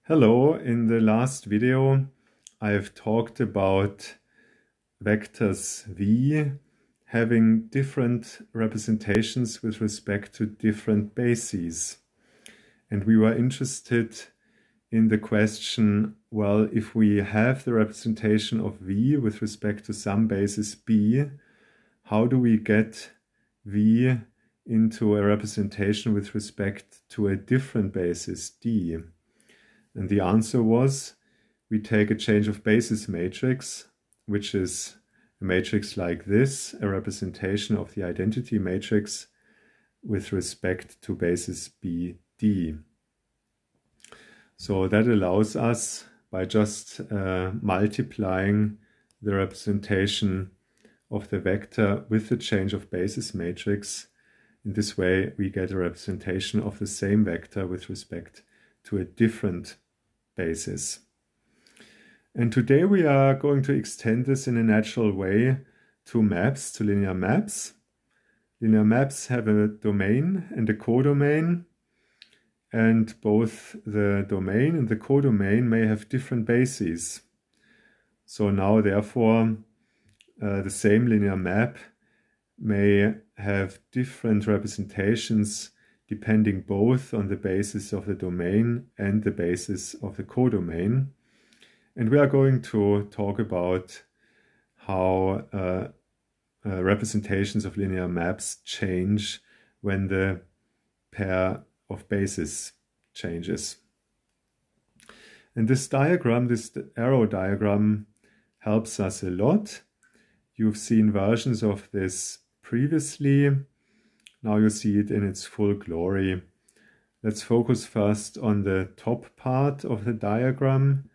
Hello, in the last video I've talked about vectors v having different representations with respect to different bases. And we were interested in the question, well, if we have the representation of v with respect to some basis b, how do we get v into a representation with respect to a different basis d? And the answer was, we take a change of basis matrix, which is a matrix like this, a representation of the identity matrix with respect to basis BD. So that allows us, by just multiplying the representation of the vector with the change of basis matrix, in this way we get a representation of the same vector with respect to a different basis. And today we are going to extend this in a natural way to maps, to linear maps. Linear maps have a domain and a codomain, and both the domain and the codomain may have different bases. So now, therefore, the same linear map may have different representations depending both on the basis of the domain and the basis of the codomain. And we are going to talk about how representations of linear maps change when the pair of bases changes. And this diagram, this arrow diagram, helps us a lot. You've seen versions of this previously. Now you see it in its full glory. Let's focus first on the top part of the diagram.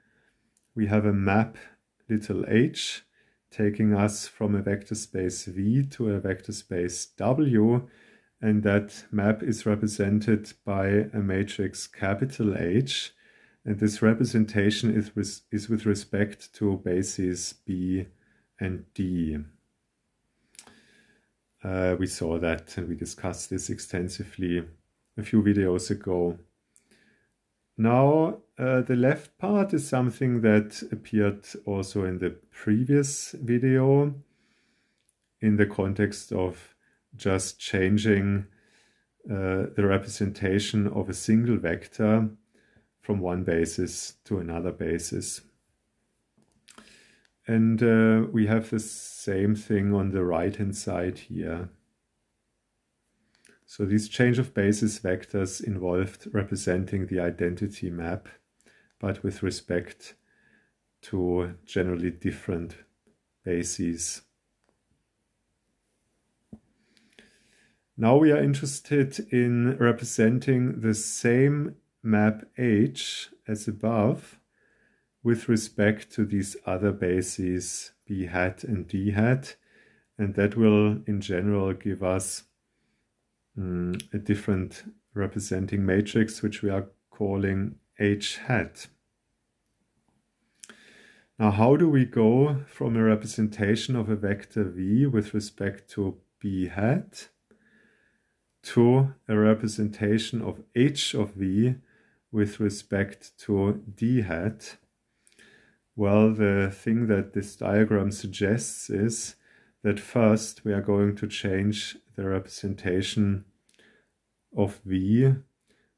We have a map little h taking us from a vector space V to a vector space W, and that map is represented by a matrix capital H, and this representation is with respect to bases B and D. We saw that and we discussed this extensively a few videos ago. Now, the left part is something that appeared also in the previous video in the context of just changing the representation of a single vector from one basis to another basis. And we have the same thing on the right-hand side here. So these change of basis vectors involved representing the identity map, but with respect to generally different bases. Now we are interested in representing the same map H as above with respect to these other bases B hat and D hat, and that will in general give us a different representing matrix, which we are calling H hat. Now, how do we go from a representation of a vector V with respect to B hat to a representation of H of V with respect to D hat? Well, the thing that this diagram suggests is that first we are going to change the representation of V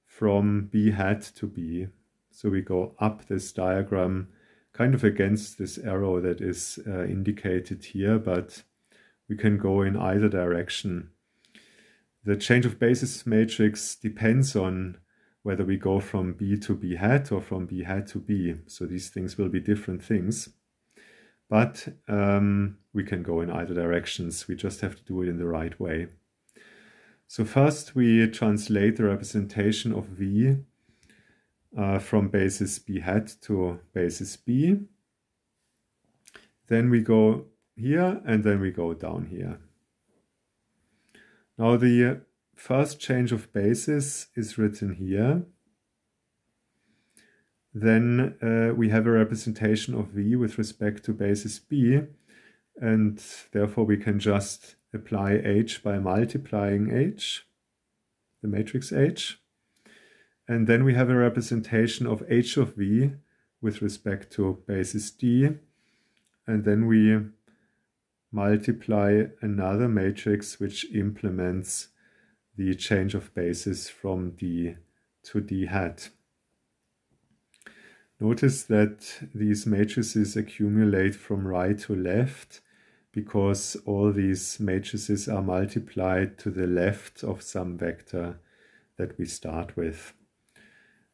from B hat to B. So we go up this diagram kind of against this arrow that is indicated here, but we can go in either direction. The change of basis matrix depends on whether we go from B to B hat or from B hat to B. So these things will be different things. But we can go in either directions. We just have to do it in the right way. So first we translate the representation of V from basis B hat to basis B. Then we go here and then we go down here. Now the first change of basis is written here. Then we have a representation of V with respect to basis B, and therefore we can just apply H by multiplying H, the matrix H. And then we have a representation of h of v with respect to basis D. And then we multiply another matrix which implements the change of basis from D to D hat. Notice that these matrices accumulate from right to left because all these matrices are multiplied to the left of some vector that we start with.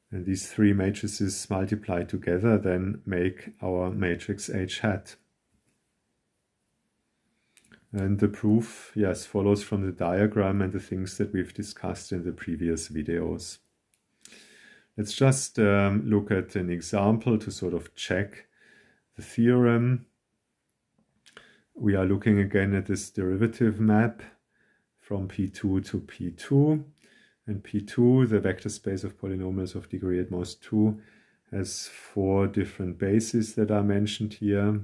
And these three matrices multiplied together then make our matrix H hat. And the proof, yes, follows from the diagram and the things that we've discussed in the previous videos. Let's just look at an example to sort of check the theorem. We are looking again at this derivative map from P2 to P2. And P2, the vector space of polynomials of degree at most 2, has 4 different bases that are mentioned here.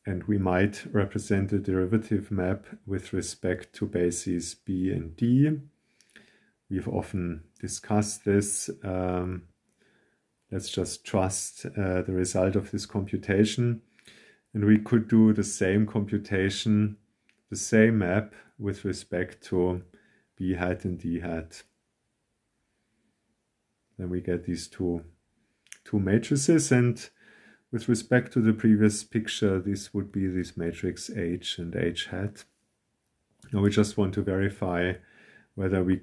And we might represent the derivative map with respect to bases B and D. We've often discussed this. Let's just trust the result of this computation. And we could do the same computation, the same map with respect to B hat and D hat. Then we get these two matrices, and with respect to the previous picture, this would be this matrix H and H hat. Now we just want to verify whether we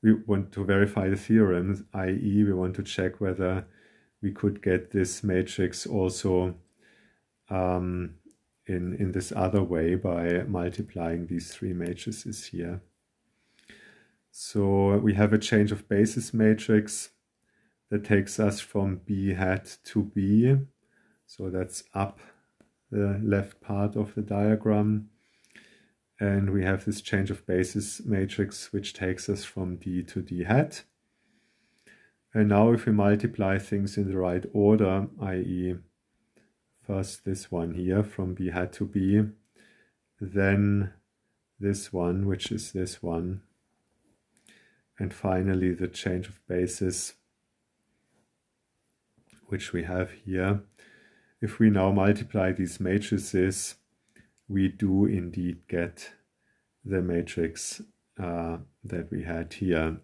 want to verify the theorem, i.e. we want to check whether we could get this matrix also in this other way by multiplying these three matrices here. So we have a change of basis matrix that takes us from B hat to B. So that's up the left part of the diagram. And we have this change of basis matrix which takes us from D to D hat. And now if we multiply things in the right order, i.e. first this one here from B hat to B, then this one, which is this one, and finally the change of basis, which we have here. If we now multiply these matrices, we do indeed get the matrix that we had here.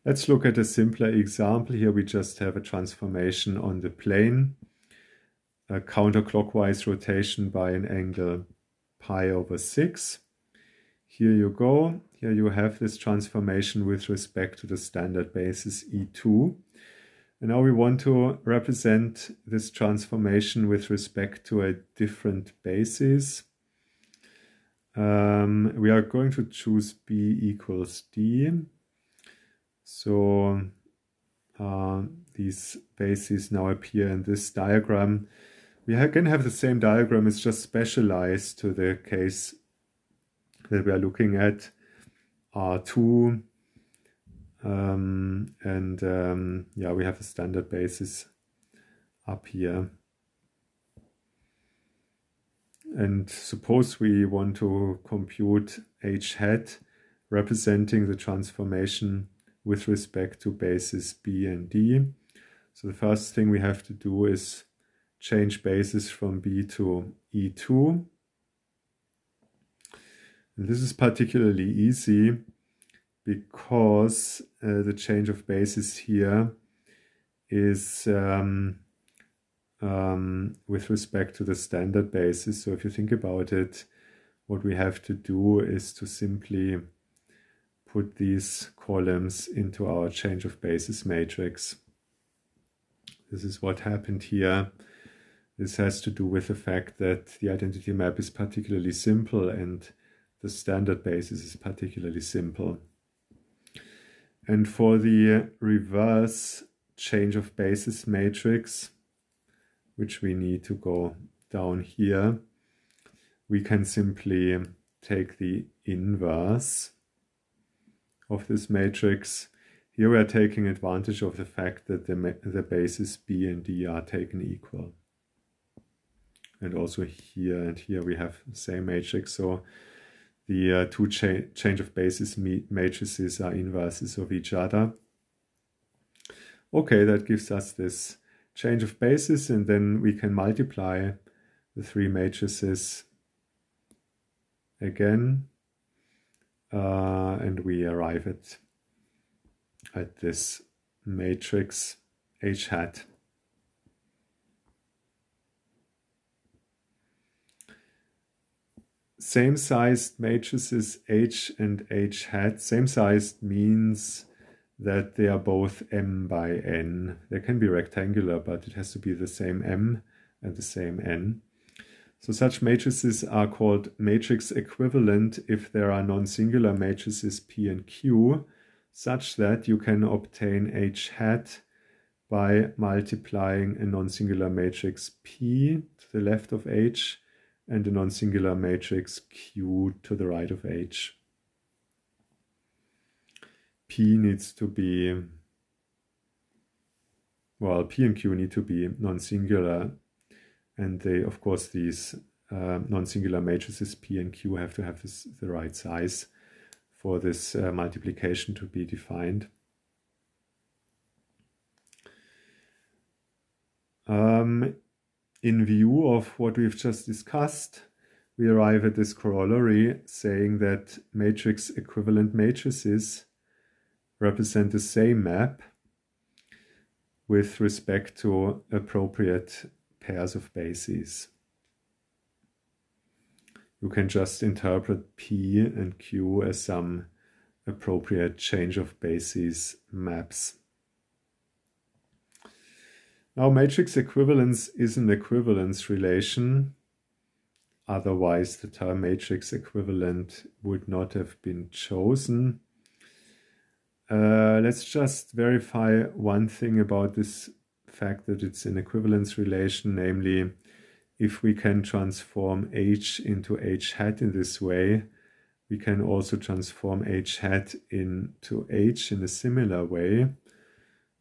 Let's look at a simpler example. Here we just have a transformation on the plane, a counterclockwise rotation by an angle pi/6. Here you go. Here you have this transformation with respect to the standard basis E2. And now we want to represent this transformation with respect to a different basis. We are going to choose B equals D. So these bases now appear in this diagram. We again have the same diagram, it's just specialized to the case that we are looking at, R2. Yeah, we have a standard basis up here. And suppose we want to compute H hat representing the transformation with respect to bases B and D. So the first thing we have to do is change basis from B to E2. And this is particularly easy because the change of basis here is with respect to the standard basis. So if you think about it, what we have to do is to simply put these columns into our change of basis matrix. This is what happened here. This has to do with the fact that the identity map is particularly simple and the standard basis is particularly simple. And for the reverse change of basis matrix, which we need to go down here, we can simply take the inverse of this matrix. Here we are taking advantage of the fact that the bases B and D are taken equal. And also here and here we have the same matrix. So the two change of basis matrices are inverses of each other. Okay, that gives us this change of basis, and then we can multiply the three matrices again, and we arrive at this matrix H hat. Same-sized matrices H and H hat. Same-sized means that they are both m by n. They can be rectangular, but it has to be the same m and the same n. So such matrices are called matrix equivalent if there are non-singular matrices P and Q, such that you can obtain H hat by multiplying a non-singular matrix P to the left of H and a non-singular matrix Q to the right of H. P needs to be, well, P and Q need to be non-singular, and they, of course, these non-singular matrices P and Q have to have the right size for this multiplication to be defined. In view of what we've just discussed, we arrive at this corollary saying that matrix equivalent matrices represent the same map with respect to appropriate pairs of bases. You can just interpret P and Q as some appropriate change of bases maps. Now, matrix equivalence is an equivalence relation. Otherwise, the term matrix equivalent would not have been chosen. Let's just verify one thing about this fact that it's an equivalence relation, namely, if we can transform H into H hat in this way, we can also transform H hat into H in a similar way.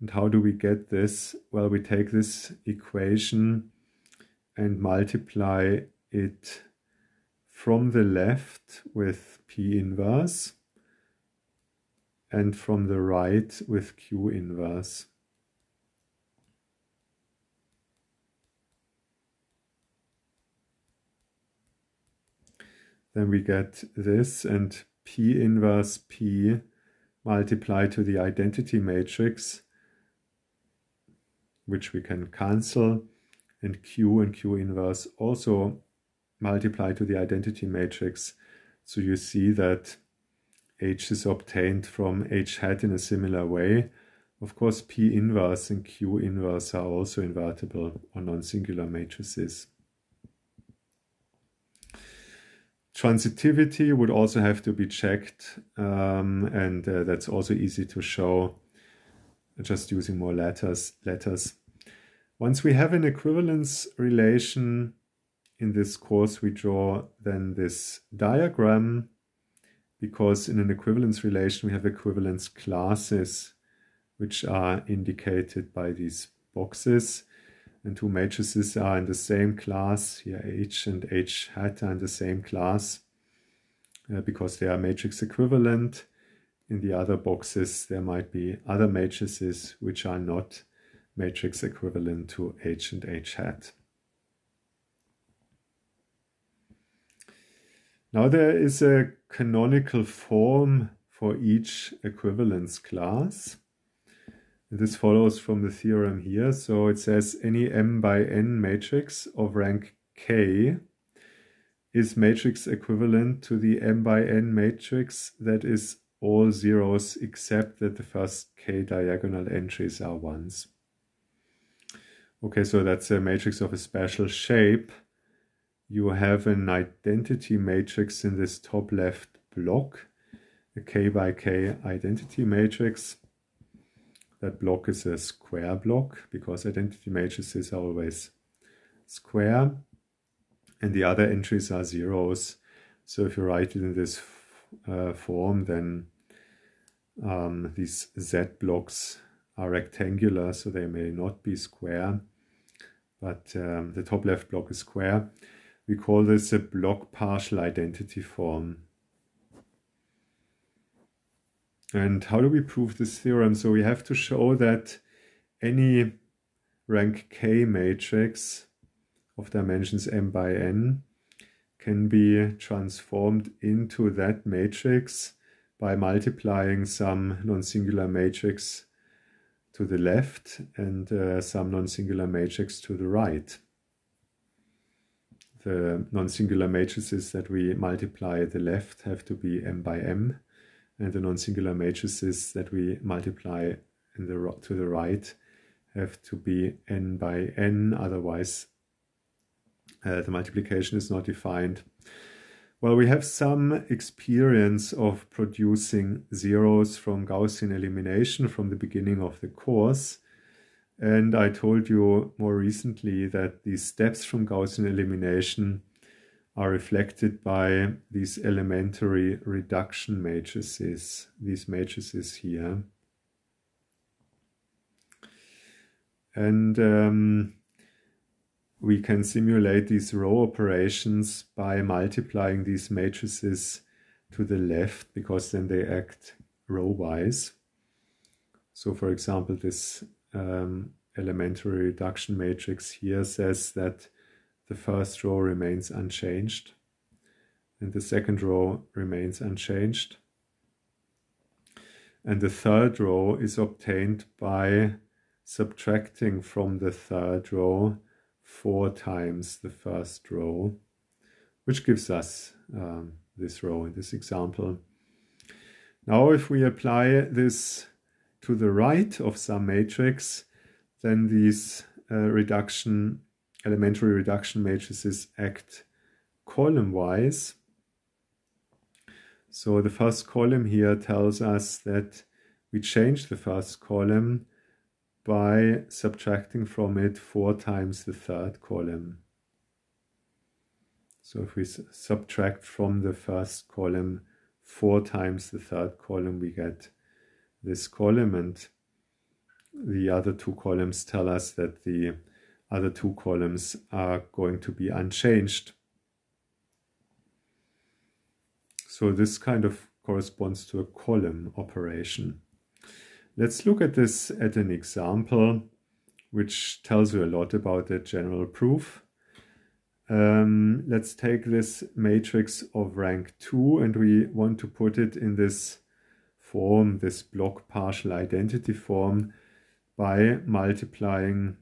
And how do we get this? Well, we take this equation and multiply it from the left with P inverse and from the right with Q inverse. Then we get this, and P inverse P multiplied to the identity matrix, which we can cancel, and Q inverse also multiply to the identity matrix. So you see that H is obtained from H hat in a similar way. Of course, P inverse and Q inverse are also invertible or non-singular matrices. Transitivity would also have to be checked, and that's also easy to show just using more letters. Once we have an equivalence relation in this course, we draw then this diagram, because in an equivalence relation we have equivalence classes which are indicated by these boxes, and two matrices are in the same class. Here H and H hat are in the same class because they are matrix equivalent. In the other boxes there might be other matrices which are not matrix equivalent to H and H hat. Now there is a canonical form for each equivalence class. This follows from the theorem here. So it says any m by n matrix of rank k is matrix equivalent to the m by n matrix that is all zeros except that the first k diagonal entries are ones. Okay, so that's a matrix of a special shape. You have an identity matrix in this top left block, a k by k identity matrix. That block is a square block because identity matrices are always square, and the other entries are zeros. So if you write it in this form, then these Z blocks are rectangular, so they may not be square, but the top left block is square. We call this a block partial identity form. And how do we prove this theorem? So we have to show that any rank K matrix of dimensions m by n can be transformed into that matrix by multiplying some non-singular matrix to the left and some non-singular matrix to the right. The non-singular matrices that we multiply at the left have to be m by m, and the non-singular matrices that we multiply to the right have to be n by n, otherwise the multiplication is not defined. Well, we have some experience of producing zeros from Gaussian elimination from the beginning of the course. And I told you more recently that these steps from Gaussian elimination are reflected by these elementary reduction matrices, these matrices here. And we can simulate these row operations by multiplying these matrices to the left, because then they act row-wise. So for example, this elementary reduction matrix here says that the first row remains unchanged and the second row remains unchanged. And the third row is obtained by subtracting from the third row 4 times the first row, which gives us this row in this example. Now if we apply this to the right of some matrix, then these elementary reduction matrices act column-wise. So the first column here tells us that we change the first column by subtracting from it 4 times the third column. So if we subtract from the first column 4 times the third column, we get this column, and the other 2 columns tell us that the other 2 columns are going to be unchanged. So this kind of corresponds to a column operation. Let's look at this at an example which tells you a lot about the general proof. Let's take this matrix of rank 2 and we want to put it in this form, this block partial identity form, by multiplying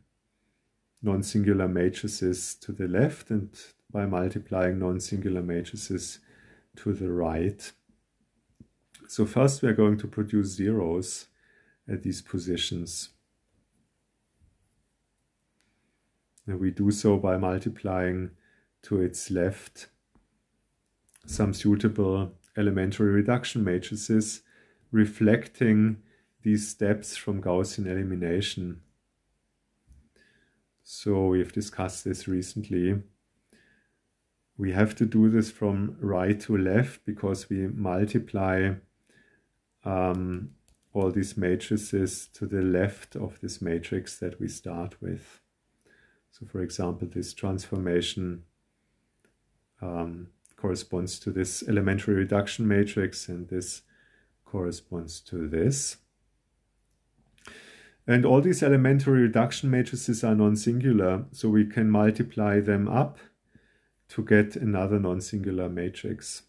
non-singular matrices to the left and by multiplying non-singular matrices to the right. So first we are going to produce zeros at these positions. And we do so by multiplying to its left some suitable elementary reduction matrices reflecting these steps from Gaussian elimination. So we've discussed this recently. We have to do this from right to left because we multiply all these matrices to the left of this matrix that we start with. So for example, this transformation corresponds to this elementary reduction matrix, and this corresponds to this. And all these elementary reduction matrices are non-singular, so we can multiply them up to get another non-singular matrix.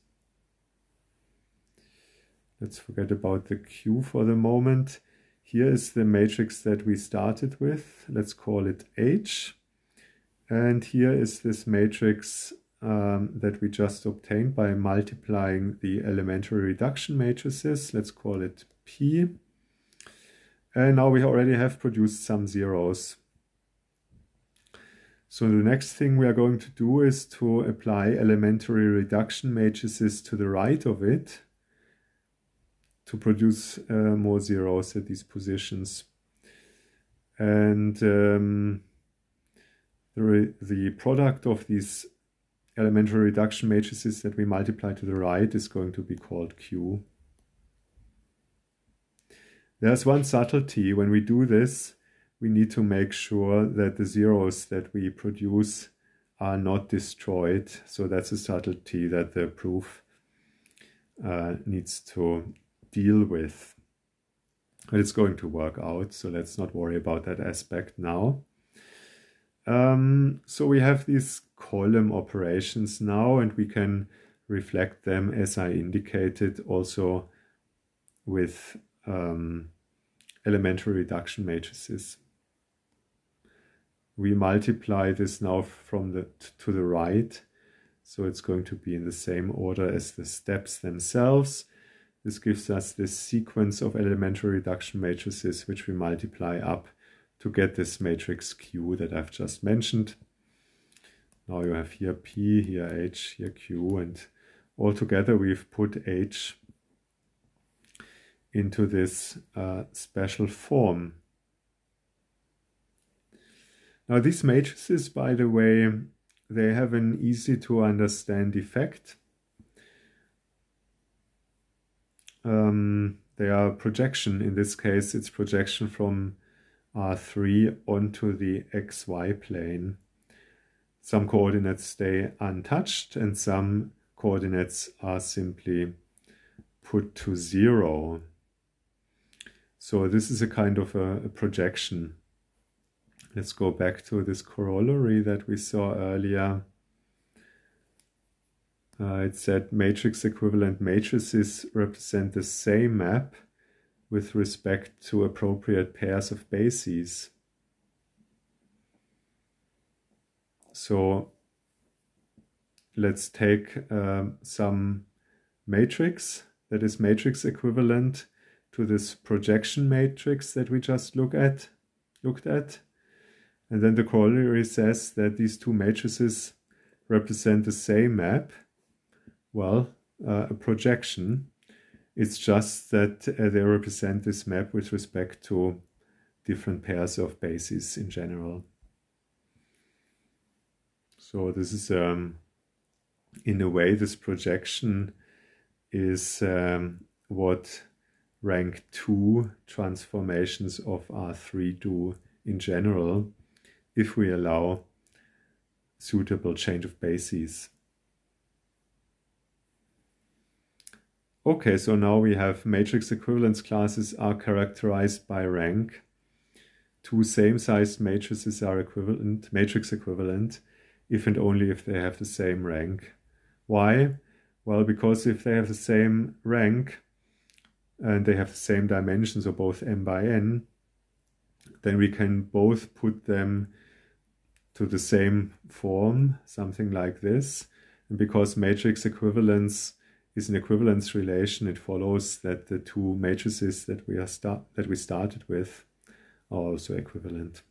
Let's forget about the Q for the moment. Here is the matrix that we started with. Let's call it H. And here is this matrix that we just obtained by multiplying the elementary reduction matrices. Let's call it P. And now we already have produced some zeros. So the next thing we are going to do is to apply elementary reduction matrices to the right of it to produce more zeros at these positions. And the product of these elementary reduction matrices that we multiply to the right is going to be called Q. There's one subtlety. When we do this, we need to make sure that the zeros that we produce are not destroyed. So that's a subtlety that the proof needs to deal with. But it's going to work out, so let's not worry about that aspect now. So we have these column operations now, and we can reflect them, as I indicated, also with elementary reduction matrices. We multiply this now from to the right, so it's going to be in the same order as the steps themselves. This gives us this sequence of elementary reduction matrices, which we multiply up to get this matrix Q that I've just mentioned. Now you have here P, here H, here Q, and altogether we've put H into this special form. Now these matrices, by the way, they have an easy to understand effect. They are projection. In this case, it's projection from R3 onto the xy plane. Some coordinates stay untouched and some coordinates are simply put to 0. So this is a kind of a projection. Let's go back to this corollary that we saw earlier. It said matrix equivalent matrices represent the same map with respect to appropriate pairs of bases. So let's take some matrix that is matrix equivalent to this projection matrix that we just looked at. And then the corollary says that these two matrices represent the same map. Well, a projection. It's just that they represent this map with respect to different pairs of bases in general. So this is, in a way, this projection is what rank 2 transformations of R3 do in general, if we allow suitable change of bases. Okay, so now we have matrix equivalence classes are characterized by rank. Two same-sized matrices are equivalent, matrix equivalent, if and only if they have the same rank. Why? Well, because if they have the same rank and they have the same dimensions, or both m by n, then we can both put them to the same form, something like this. And because matrix equivalence is an equivalence relation, it follows that the two matrices that we started with are also equivalent.